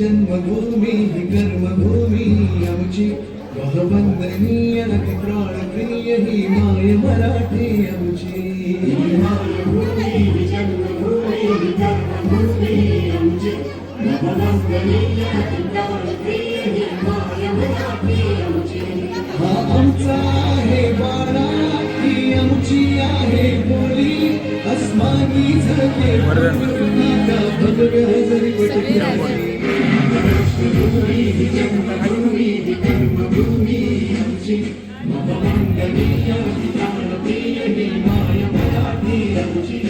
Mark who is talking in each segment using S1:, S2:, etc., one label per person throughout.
S1: जन्मभूमी ही कर्मभूमी आमची बहुवंदनीय अति प्राणप्रिय ही माय मराठी आमची
S2: मायभूमी ही जन्मभूमी ही कर्मभूमी आमची बहुवंदनीय अति प्राणप्रिय ही माय मराठी आमची
S1: हा आमचा आहे बाळा ही आमची आहे बोली अस्मानी झके नाका भगव्य जरी पटकी
S2: मायभूमी ही जन्मभूमी ही कर्मभूमी आमची बहुवंदनीय अति प्राणप्रिय ही माय मराठी आमची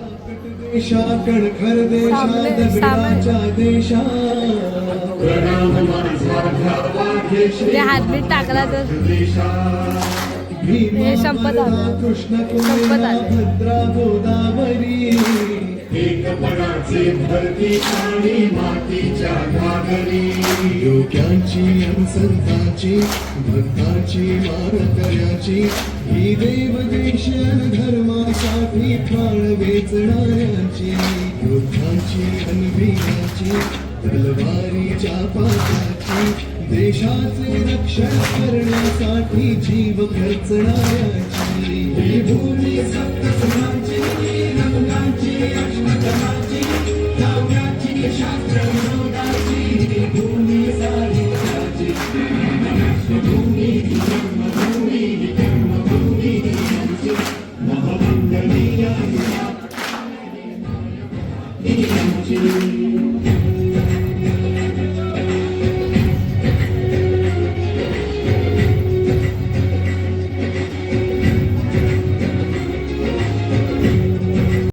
S1: देशाकड खर देशा दगडाच्या देशा
S3: हातबीत टाकला तर
S1: भीमा
S3: संपत आलं.
S1: कृष्ण
S3: संपत
S1: कोयना
S3: आलं.
S1: भद्रा गोदावरी
S2: एकपणाचे भरती पाणी मातीच्या घागरी
S1: योग्याची अंसंताची भक्ताची वारकऱ्याची ही देवदेशन धर्मासाठी प्राण वेचणाऱ्याची योद्धाची अनभियाची तलवारीच्या पाटाची देशाचे रक्षण करण्यासाठी जीव खर्चणाऱ्याची ही भूमी सप्तसुरांची रंगाची अष्टकमाची काव्याची शास्त्र विनोदाची ही भूमी साहित्याची भूमी ही जन्मभूमी ही कर्मभूमी आमची बहुवंदनीय ही आमची